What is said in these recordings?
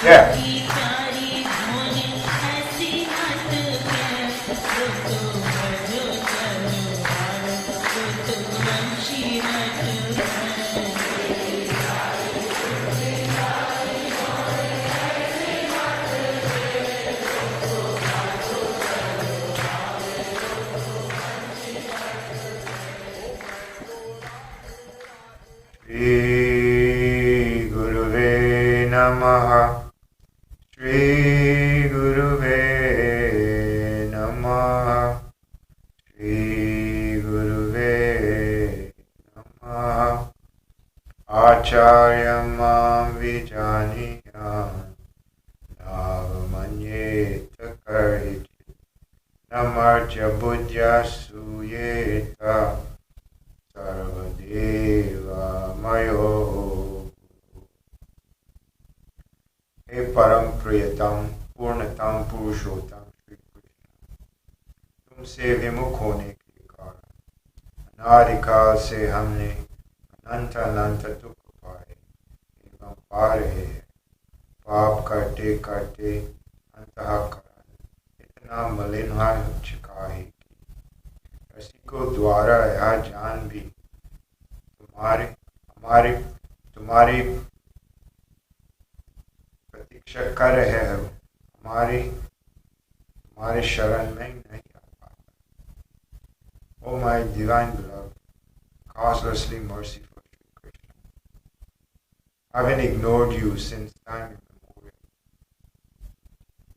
Yeah. Shri Guruve Namaha. Shri Guruve Namaha. Shri Guruve Namaha. Acharya Mam Vijaniya Navamanyeta Karhit Namartya Buddhya Suyeta Sarvadeva Mayo. He Param Priyatam Purnatam Purushottam Shri Krishna, तुमसे विमुख होने के कारण अनादिकाल से हमने अनंत अनंत दुख पाए एवं पा रहे हैं। पाप करते करते अंतःकरण इतना मलिन हो चुका है कि रसिकों द्वारा यह जान भी तुम्हारी प्रतीक्षा कर रहे हो, हमारे शरण में नहीं आ पाता। Oh my divine beloved, causelessly merciful Shri Krishna, I haven't ignored you since time immemorial.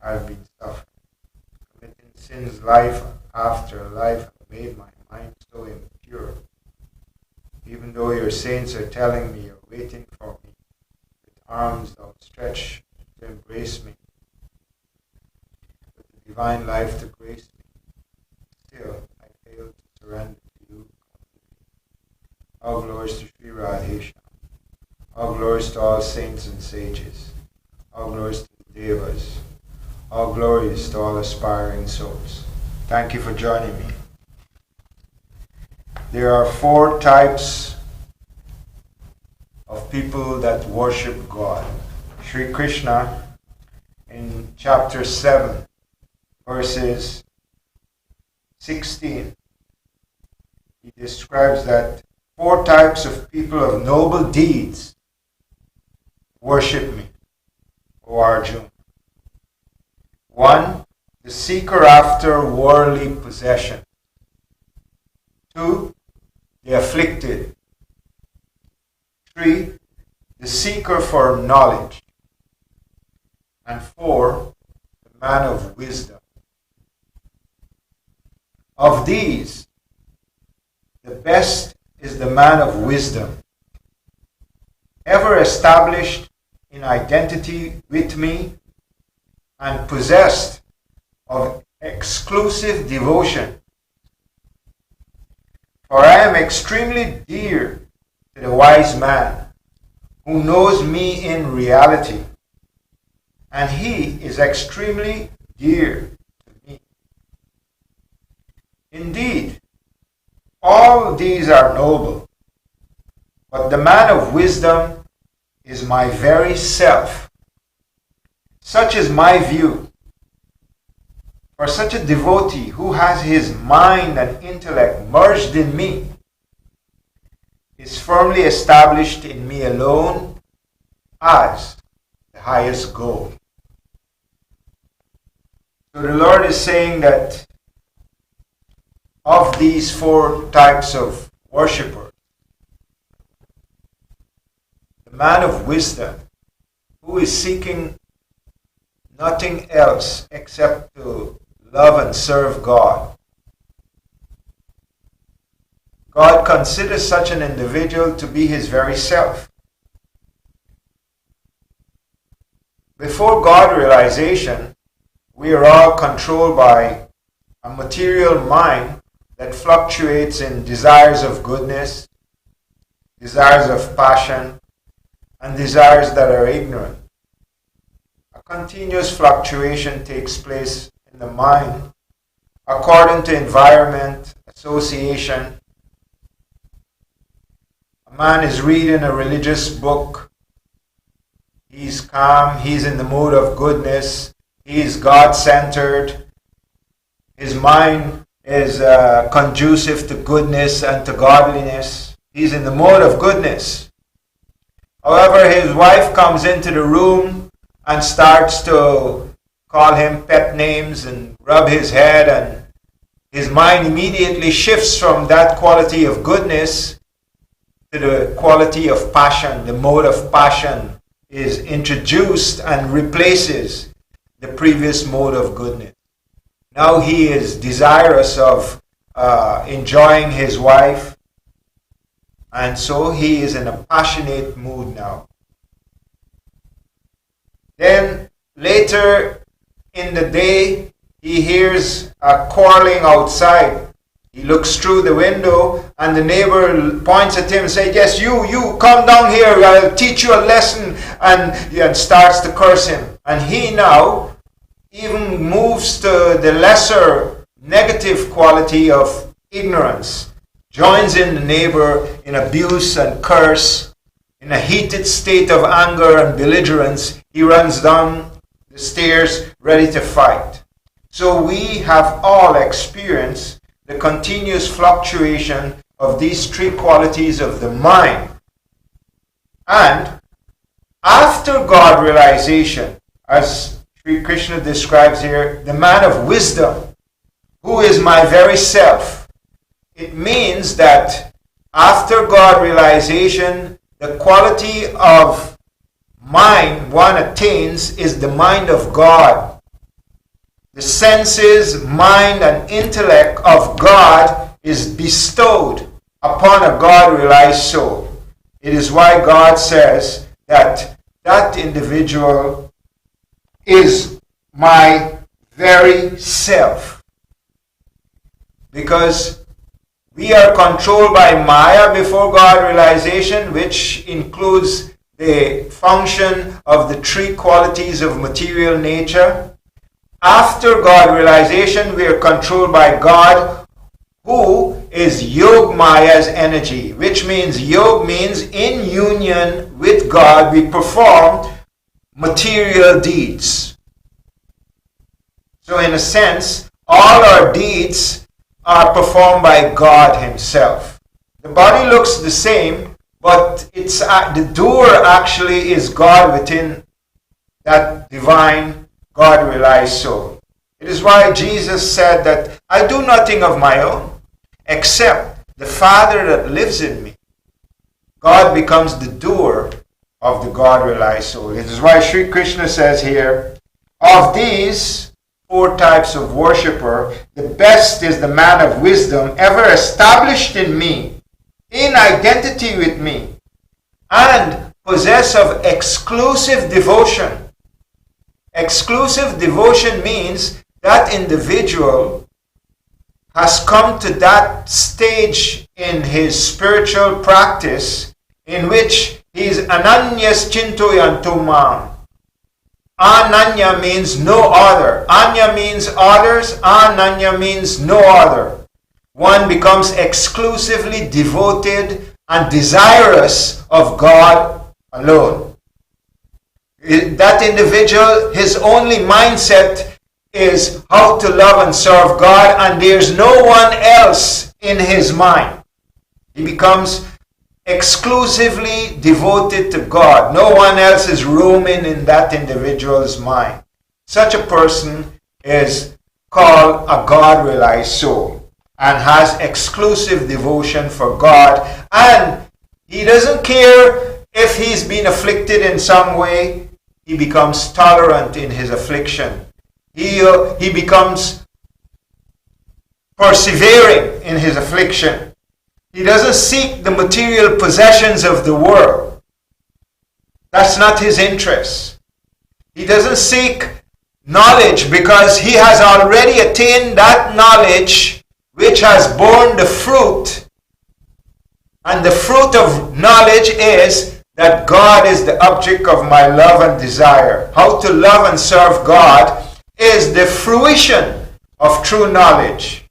I have been suffering, committing sins life after life have made my mind so impure. Even though your saints are telling me you're waiting for me with arms outstretched to embrace me, with the divine life to grace me, still I fail to surrender to you completely. All glories to Sri Radhesham. All glories to all saints and sages. All glories to the devas. All glories to all aspiring souls. Thank you for joining me. There are 4 types of people that worship God. Sri Krishna in chapter 7, verses 16, he describes that 4 types of people of noble deeds worship me, O Arjuna. 1, the seeker after worldly possession. 2, the afflicted. 3, the seeker for knowledge. And 4, the man of wisdom. Of these, the best is the man of wisdom, ever established in identity with me and possessed of exclusive devotion. For I am extremely dear to the wise man who knows me in reality, and he is extremely dear to me. Indeed, all these are noble, but the man of wisdom is my very self. Such is my view. For such a devotee who has his mind and intellect merged in me is firmly established in me alone as the highest goal. So the Lord is saying that of these 4 types of worshippers, the man of wisdom who is seeking nothing else except to love and serve God. God considers such an individual to be his very self. Before God realization, we are all controlled by a material mind that fluctuates in desires of goodness, desires of passion, and desires that are ignorant. A continuous fluctuation takes place in the mind according to environment, association. A man is reading a religious book He's calm. He's in the mood of goodness. He's God-centered. His mind is conducive to goodness and to godliness. He's in the mode of goodness. However, his wife comes into the room and starts to call him pet names and rub his head, and his mind immediately shifts from that quality of goodness to the quality of passion. The mode of passion is introduced and replaces the previous mode of goodness. Now he is desirous of enjoying his wife, and so he is in a passionate mood now. Then later in the day, he hears a quarreling outside. He looks through the window and the neighbor points at him and says, yes, you, come down here, I'll teach you a lesson, and starts to curse him. And he now even moves to the lesser negative quality of ignorance, joins in the neighbor in abuse and curse. In a heated state of anger and belligerence, he runs down the stairs ready to fight. So we have all experienced the continuous fluctuation of these three qualities of the mind. And after God realization, as Sri Krishna describes here, the man of wisdom, who is my very self. It means that after God realization, the quality of mind one attains is the mind of God. The senses, mind, and intellect of God is bestowed upon a God-realized soul. It is why God says that that individual is my very self. Because we are controlled by Maya before God realization, which includes the function of the three qualities of material nature. After God realization, we are controlled by God, who is Yog Maya's energy, which means Yog means in union with God we perform material deeds. So in a sense, all our deeds are performed by God himself. The body looks the same, but it's the doer actually is God within that divine God-realized soul. It is why Jesus said that I do nothing of my own, except the Father that lives in me. God becomes the doer of the God-realized soul. It is why Sri Krishna says here, of these four types of worshipper, the best is the man of wisdom, ever established in me, in identity with me, and possess of exclusive devotion. Exclusive devotion means that individual has come to that stage in his spiritual practice in which he is ananyas chintoyantumam. Ananya means no other. Anya means others. Ananya means no other. One becomes exclusively devoted and desirous of God alone. That individual, his only mindset is how to love and serve God, and there's no one else in his mind. He becomes exclusively devoted to God. No one else is roaming in that individual's mind. Such a person is called a God-realized soul and has exclusive devotion for God, and he doesn't care if he's been afflicted in some way. He becomes tolerant in his affliction. He becomes persevering in his affliction. He doesn't seek the material possessions of the world. That's not his interest. He doesn't seek knowledge because he has already attained that knowledge which has borne the fruit. And the fruit of knowledge is that God is the object of my love and desire. How to love and serve God is the fruition of true knowledge.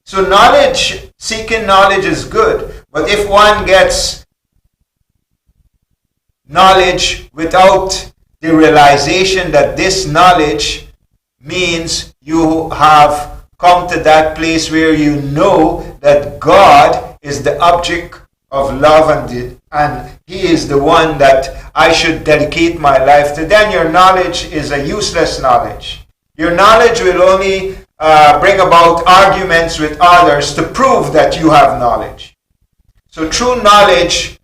So knowledge, seeking knowledge is good. But if one gets knowledge without the realization that this knowledge means you have come to that place where you know that God is the object of love and He is the one that I should dedicate my life to, then your knowledge is a useless knowledge. Your knowledge will only bring about arguments with others to prove that you have knowledge. So true knowledge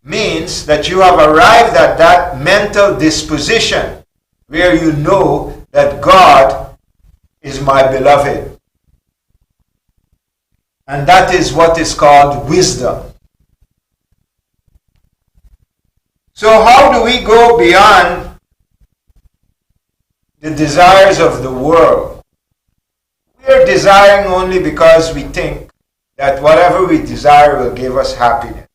means that you have arrived at that mental disposition where you know that God is my beloved. And that is what is called wisdom. So how do we go beyond the desires of the world? We are desiring only because we think that whatever we desire will give us happiness.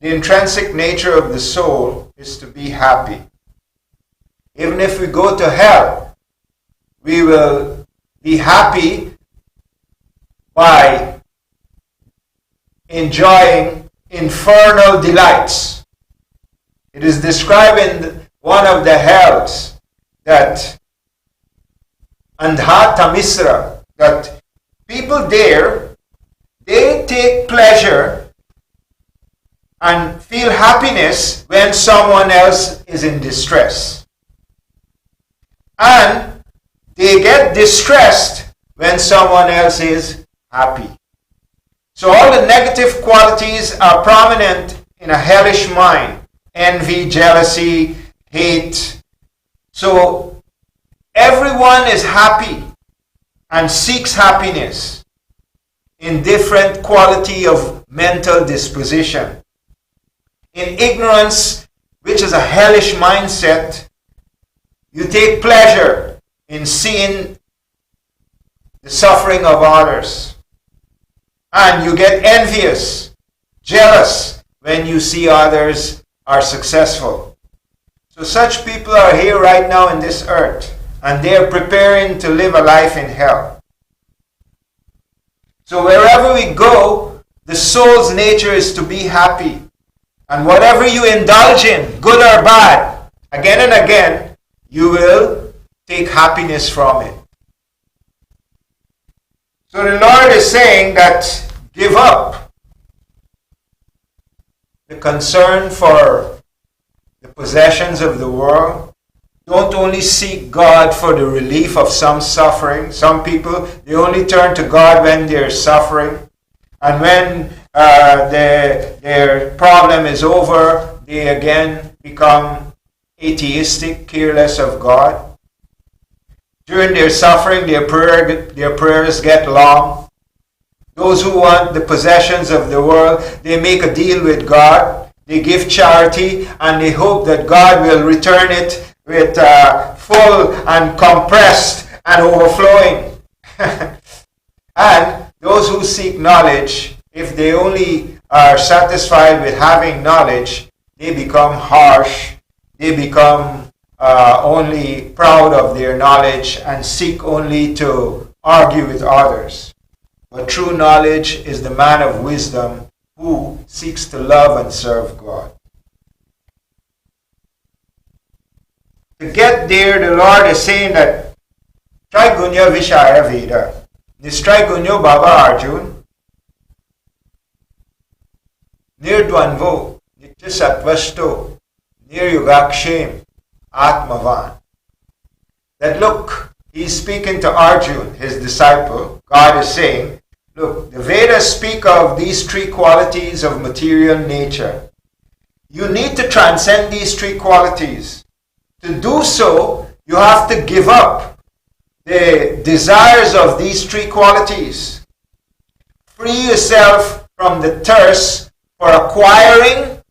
The intrinsic nature of the soul is to be happy. Even if we go to hell, we will be happy by enjoying infernal delights. It is described in one of the hells that Andhata Misra, that people there, they take pleasure and feel happiness when someone else is in distress. And they get distressed when someone else is happy. So all the negative qualities are prominent in a hellish mind. Envy, jealousy, hate. So everyone is happy and seeks happiness in different quality of mental disposition. In ignorance, which is a hellish mindset, you take pleasure in seeing the suffering of others. And you get envious, jealous when you see others are successful. So such people are here right now in this earth, and they are preparing to live a life in hell. So wherever we go, the soul's nature is to be happy. And whatever you indulge in, good or bad, again and again, you will take happiness from it. So the Lord is saying that give up the concern for the possessions of the world. Don't only seek God for the relief of some suffering. Some people, they only turn to God when they're suffering. And when their problem is over, they again become atheistic, careless of God. During their suffering, their prayers get long. Those who want the possessions of the world, they make a deal with God. They give charity and they hope that God will return it with full and compressed and overflowing. And those who seek knowledge, if they only are satisfied with having knowledge, they become harsh. They become only proud of their knowledge and seek only to argue with others. But true knowledge is the man of wisdom who seeks to love and serve God. To get there, the Lord is saying that Try Gunyo Vishaya Veda. Nistray Gunyo Baba Arjun. Nirdwanvo Nitya Sattvasto Niryugakshem Atmavan. That look, he's speaking to Arjun, his disciple. God is saying, look, the Vedas speak of these three qualities of material nature. You need to transcend these three qualities. To do so, you have to give up the desires of these three qualities. Free yourself from the thirst for acquiring,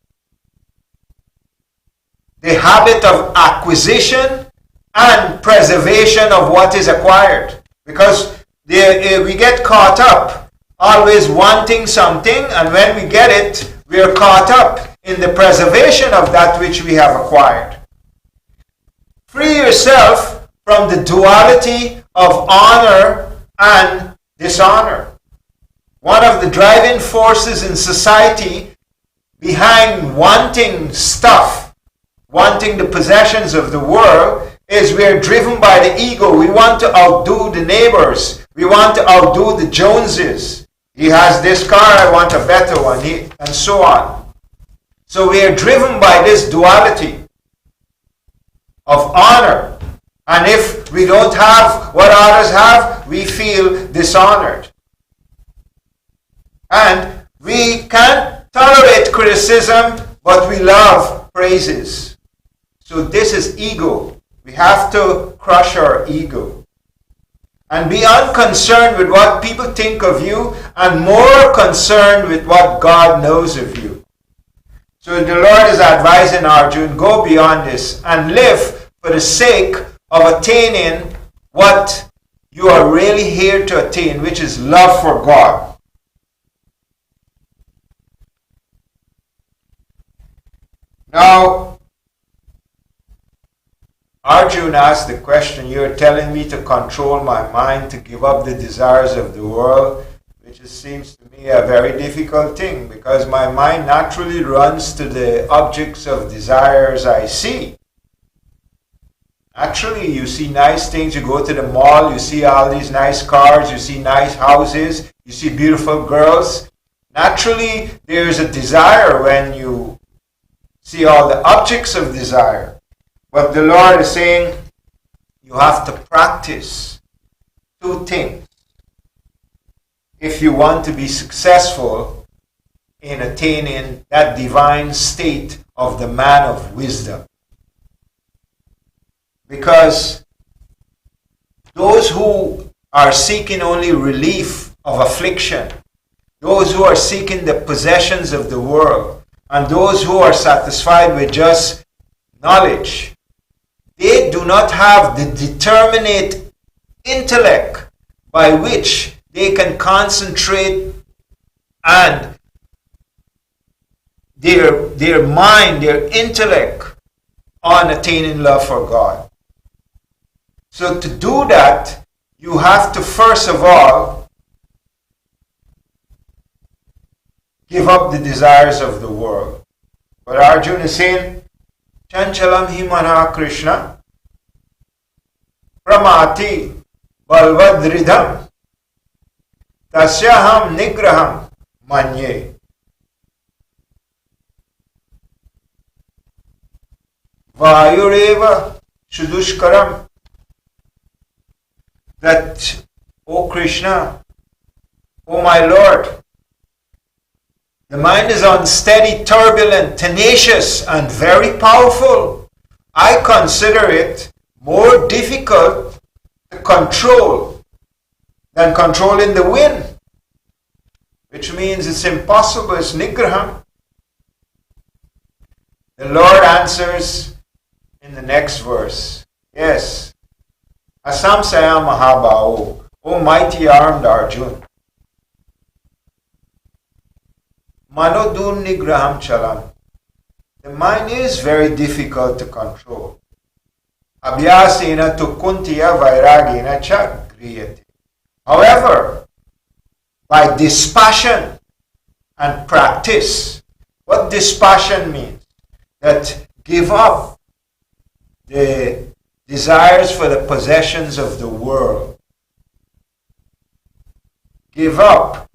the habit of acquisition and preservation of what is acquired. Because we get caught up always wanting something, and when we get it, we are caught up in the preservation of that which we have acquired. Free yourself from the duality of honor and dishonor. One of the driving forces in society behind wanting stuff, wanting the possessions of the world, is we're driven by the ego. We want to outdo the neighbors. We want to outdo the Joneses. He has this car, I want a better one, and so on. So we are driven by this duality of honor. And if we don't have what others have, we feel dishonored. And we can't tolerate criticism, but we love praises. So this is ego. We have to crush our ego. And be unconcerned with what people think of you, and more concerned with what God knows of you. So the Lord is advising Arjuna, go beyond this and live for the sake of attaining what you are really here to attain, which is love for God. Now, Arjuna asked the question, you're telling me to control my mind, to give up the desires of the world, which seems to me a very difficult thing, because my mind naturally runs to the objects of desires I see. Actually, you see nice things, you go to the mall, you see all these nice cars, you see nice houses, you see beautiful girls. Naturally, there's a desire when you see all the objects of desire. But the Lord is saying, you have to practice two things if you want to be successful in attaining that divine state of the man of wisdom. Because those who are seeking only relief of affliction, those who are seeking the possessions of the world, and those who are satisfied with just knowledge, they do not have the determinate intellect by which they can concentrate and their mind, their intellect on attaining love for God. So to do that, you have to first of all give up the desires of the world. But Arjuna is saying, Chanchalam himana Krishna pramati balvadridham tasyaham nigraham manye. Vayureva shudushkaram. That, O Krishna, O my Lord, the mind is unsteady, turbulent, tenacious, and very powerful. I consider it more difficult to control than controlling the wind, which means it's impossible, it's nigraham. The Lord answers in the next verse, yes, Asamsaya Mahabao, O mighty armed Arjuna, Manodun Nigraham Chalam. The mind is very difficult to control. Abhyasena tu kuntiya vairagena cha griyate. However, by dispassion and practice, what dispassion means? That give up the desires for the possessions of the world. Give up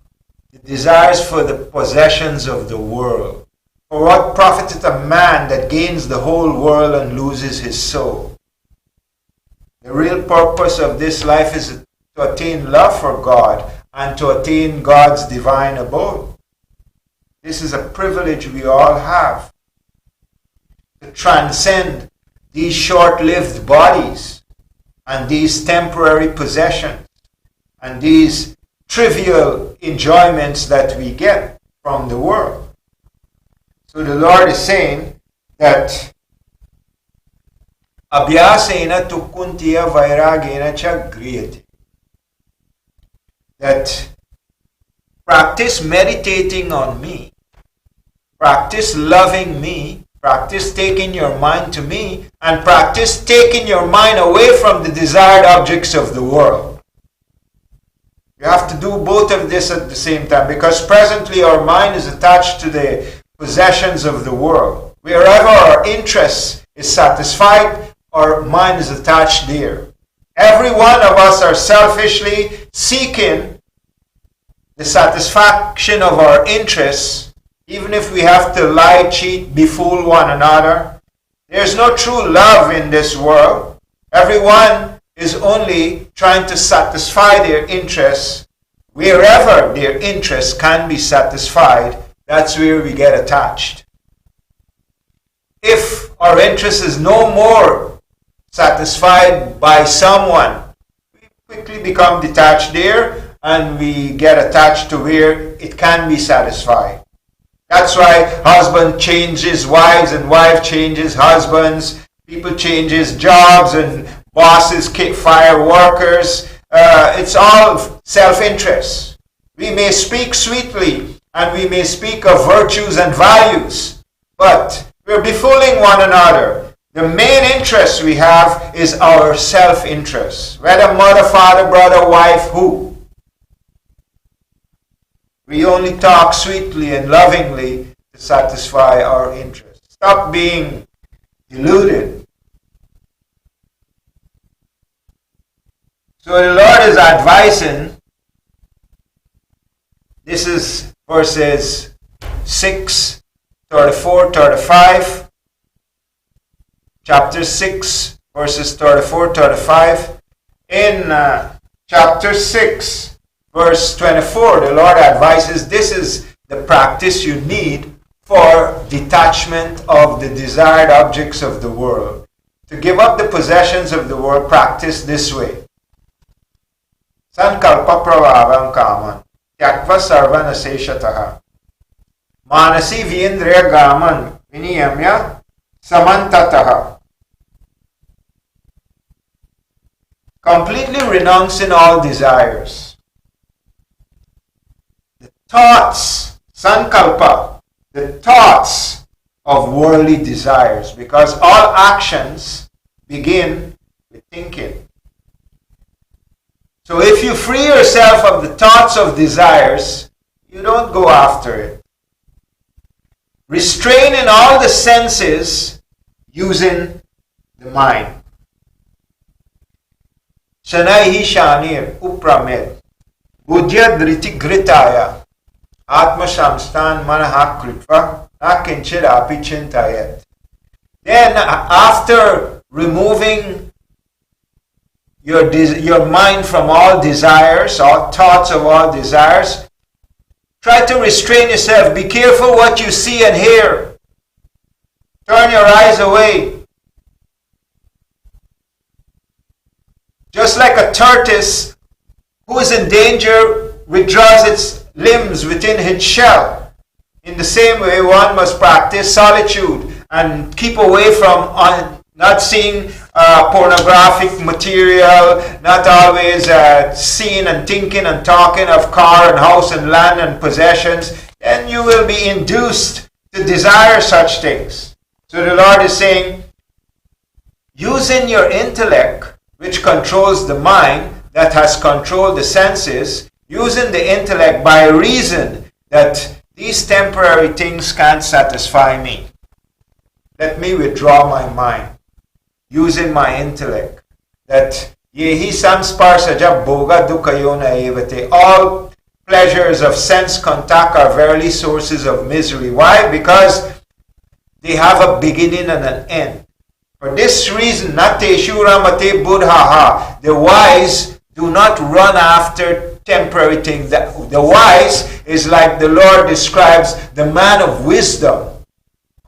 the desires for the possessions of the world. For what profiteth a man that gains the whole world and loses his soul? The real purpose of this life is to attain love for God and to attain God's divine abode. This is a privilege we all have. To transcend these short-lived bodies and these temporary possessions and these trivial enjoyments that we get from the world. So the Lord is saying that Abhyasena tu kuntiya vairagena cha griyate. That practice meditating on me, practice loving me, practice taking your mind to me, and practice taking your mind away from the desired objects of the world. You have to do both of this at the same time, because presently our mind is attached to the possessions of the world. Wherever our interest is satisfied, our mind is attached there. Every one of us are selfishly seeking the satisfaction of our interests, even if we have to lie, cheat, befool one another. There's no true love in this world. Everyone is only trying to satisfy their interests. Wherever their interests can be satisfied, that's where we get attached. If our interest is no more satisfied by someone, we quickly become detached there and we get attached to where it can be satisfied. That's why husband changes wives and wife changes husbands. People changes jobs and bosses fire workers. It's all self-interest. We may speak sweetly and we may speak of virtues and values, but we're befooling one another. The main interest we have is our self-interest. Whether mother, father, brother, wife, who? We only talk sweetly and lovingly to satisfy our interests. Stop being deluded. So the Lord is advising, this is verses 6, 34, 35, chapter 6, verses 34, 35. In chapter 6, verse 24, the Lord advises, this is the practice you need for detachment of the desired objects of the world. To give up the possessions of the world, practice this way. Sankalpa pravavam kaman, tyakva sarvan aseshataha, manasi viendriya gaman, viniyamya samantataha. Completely renouncing all desires. The thoughts, sankalpa, the thoughts of worldly desires, because all actions begin with thinking. So if you free yourself of the thoughts of desires, you don't go after it. Restraining all the senses using the mind. Shanaihi Shanir Upramed Buddhya Driti Gritaya Atma Shamstan Manaha Kritva Nakinchid Api Chintayet. Then after removing your mind from all desires, all thoughts of all desires, try to restrain yourself. Be careful what you see and hear. Turn your eyes away. Just like a tortoise who is in danger withdraws its limbs within its shell. In the same way, one must practice solitude and keep away from not seeing pornographic material, not always seeing and thinking and talking of car and house and land and possessions. Then you will be induced to desire such things. So the Lord is saying, using your intellect, which controls the mind, that has controlled the senses, using the intellect by reason that these temporary things can't satisfy me. Let me withdraw my mind. Using my intellect, that yehi samsparsa jab bhoga dukayona evate. All pleasures of sense contact are verily sources of misery. Why? Because they have a beginning and an end. For this reason, nate shuramate buddhaha. The wise do not run after temporary things. The wise is like the Lord describes the man of wisdom,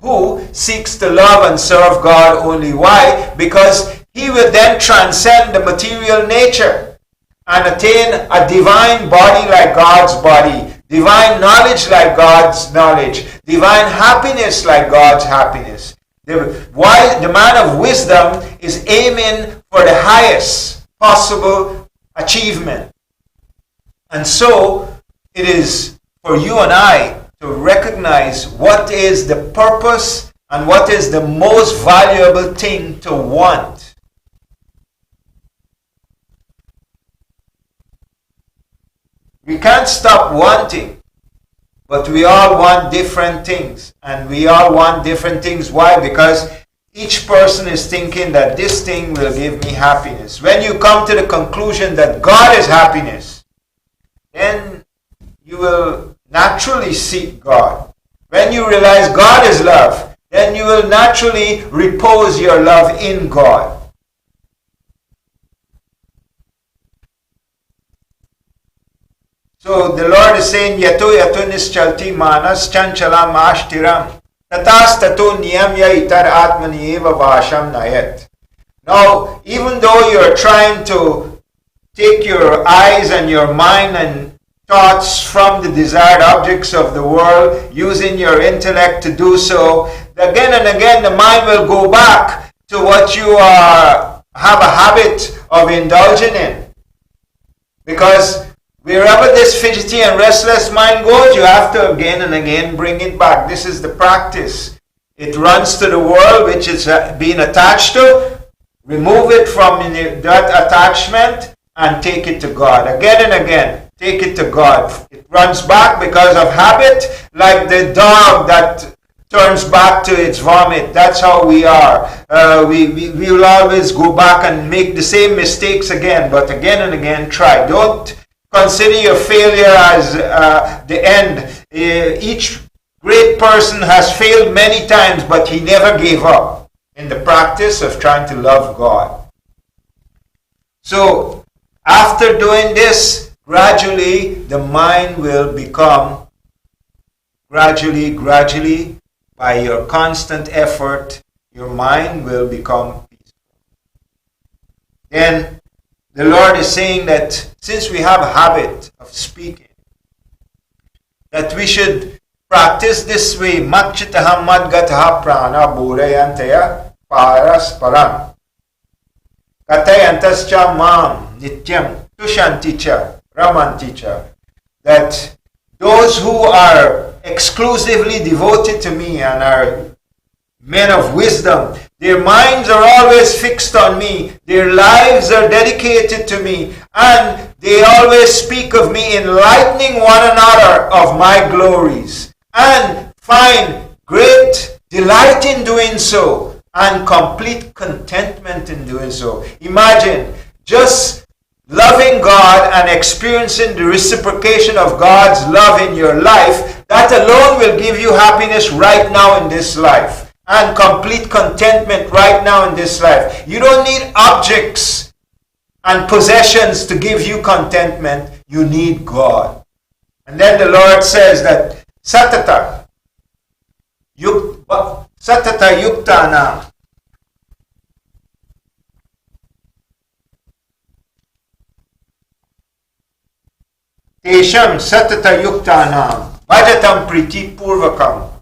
who seeks to love and serve God only. Why? Because he will then transcend the material nature and attain a divine body like God's body, divine knowledge like God's knowledge, divine happiness like God's happiness. The man of wisdom is aiming for the highest possible achievement. And so it is for you and I to recognize what is the purpose and what is the most valuable thing to want. We can't stop wanting. But we all want different things. And we all want different things. Why? Because each person is thinking that this thing will give me happiness. When you come to the conclusion that God is happiness, then you will naturally seek God. When you realize God is love, then you will naturally repose your love in God. So the Lord is saying, Yato yato nischalti manas chanchalam ashtiram tatas tato niyamya itar atmani eva vasham nayat. Now, even though you're trying to take your eyes and your mind and thoughts from the desired objects of the world, using your intellect to do so, again and again the mind will go back to what you have a habit of indulging in. Because wherever this fidgety and restless mind goes, you have to again and again bring it back. This is the practice. It runs to the world which it's being attached to. Remove it from that attachment and take it to God. Again and again, take it to God. It runs back because of habit, like the dog that turns back to its vomit. That's how we are. We will always go back and make the same mistakes again, but again and again try. Don't consider your failure as the end. Each great person has failed many times, but he never gave up in the practice of trying to love God. So, after doing this, gradually the mind will become, gradually, by your constant effort, your mind will become peaceful. Then, the Lord is saying that since we have a habit of speaking, that we should practice this way. Matchitaham madgataha prana bodhayantaya parasparam. Katayantascha mam nityam tushanticha ramanticha. That those who are exclusively devoted to me and are men of wisdom, their minds are always fixed on me. Their lives are dedicated to me. And they always speak of me, enlightening one another of my glories. And find great delight in doing so. And complete contentment in doing so. Imagine just loving God and experiencing the reciprocation of God's love in your life. That alone will give you happiness right now in this life. And complete contentment right now in this life. You don't need objects and possessions to give you contentment. You need God. And then the Lord says that satata yuktana tesham satata yuktana bhajatam priti purvakam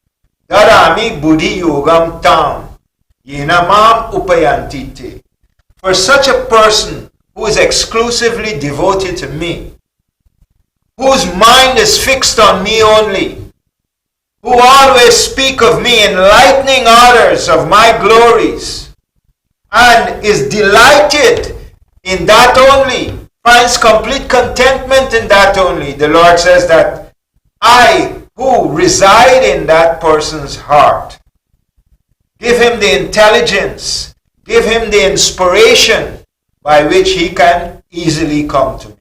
Darami buddhi yogam tam yenamam upayantite. For such a person who is exclusively devoted to me, whose mind is fixed on me only, who always speak of me, enlightening others of my glories, and is delighted in that only, finds complete contentment in that only. The Lord says that I who reside in that person's heart, give him the intelligence, give him the inspiration by which he can easily come to me.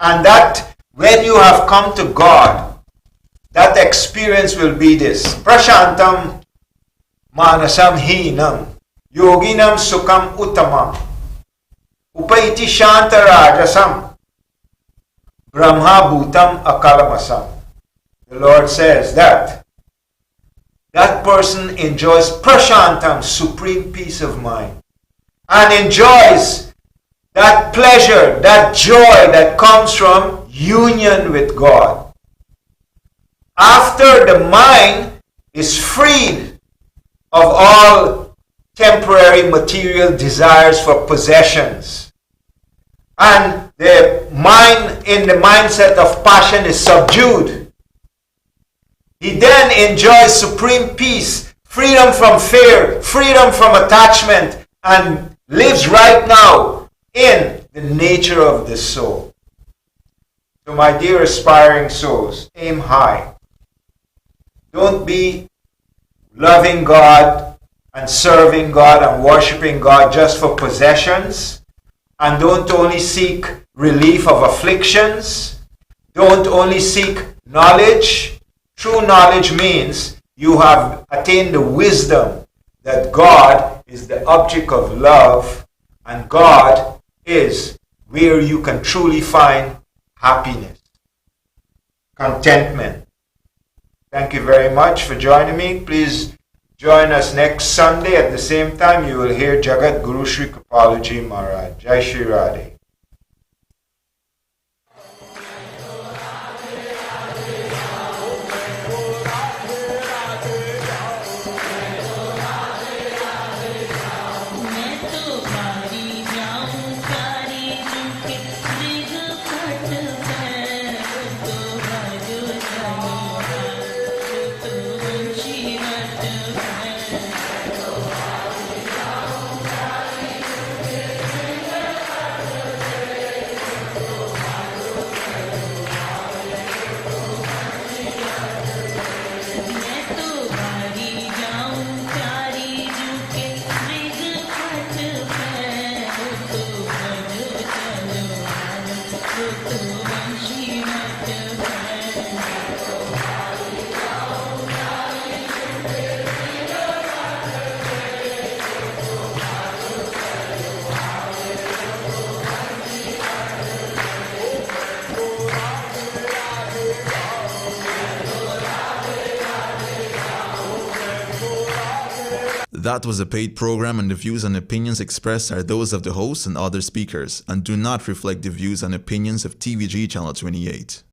And that when you have come to God, that experience will be this. Prashantam manasam hinam yoginam sukham uttamam upaiti shantarajasam brahma bhutam akalamasam. The Lord says that that person enjoys prashantam, supreme peace of mind, and enjoys that pleasure, that joy that comes from union with God. After the mind is freed of all temporary material desires for possessions, and the mind in the mindset of passion is subdued, he then enjoys supreme peace, freedom from fear, freedom from attachment, and lives right now in the nature of the soul. So my dear aspiring souls, aim high. Don't be loving God and serving God and worshiping God just for possessions. And don't only seek relief of afflictions. Don't only seek knowledge. True knowledge means you have attained the wisdom that God is the object of love and God is where you can truly find happiness, contentment. Thank you very much for joining me. Please join us next Sunday at the same time. You will hear JagadGuru Sri Kripaluji Maharaj. Jai Shri Radhe. That was a paid program, and the views and opinions expressed are those of the host and other speakers and do not reflect the views and opinions of TVG Channel 28.